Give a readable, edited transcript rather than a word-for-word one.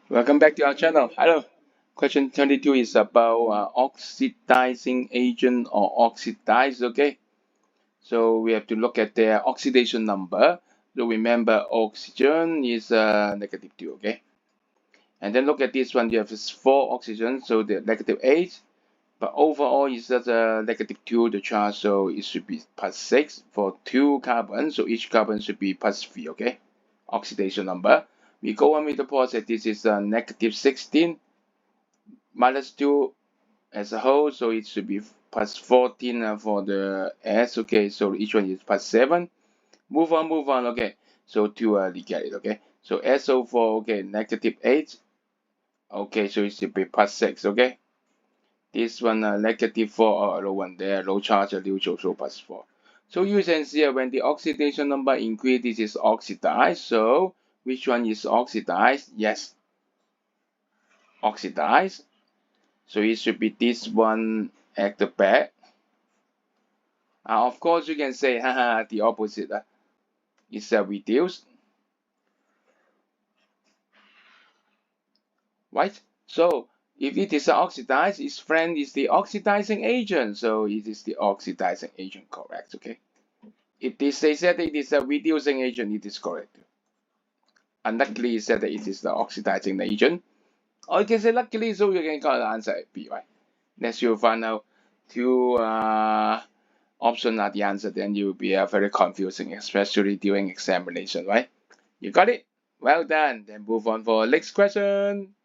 Welcome back to our channel. Hello. Question 22 is about oxidizing agent or oxidize. Okay. So we have to look at their oxidation number. So remember, oxygen is -2. Okay. And then look at this one. You have this 4 oxygen, so the -8. But overall, it's just a -2 the charge, so it should be +6 for 2 carbons. So each carbon should be +3. Okay. Oxidation number. We go on with the process. This is -16 minus 2 as a whole, so it should be +14 for the S. Okay, so each one is +7. Move on. Okay, so to get it. Okay, so SO4. Okay, -8. Okay, so it should be +6. Okay, this one -4 low one there, low charge neutral, so +4. So you can see when the oxidation number increase, this is oxidized. So which one is oxidized? Yes, oxidized. So it should be this one at the back. Of course, you can say, haha, the opposite is reduced, right? So if it is oxidized, its friend is the oxidizing agent. So it is the oxidizing agent, correct? Okay. If they said it is a reducing agent, it is correct. Unluckily, it said that it is the oxidizing agent. Or you can say luckily, so you can call the answer B, right? Next, you'll find out two options are the answer, then you'll be very confusing, especially during examination, right? You got it? Well done. Then move on for next question.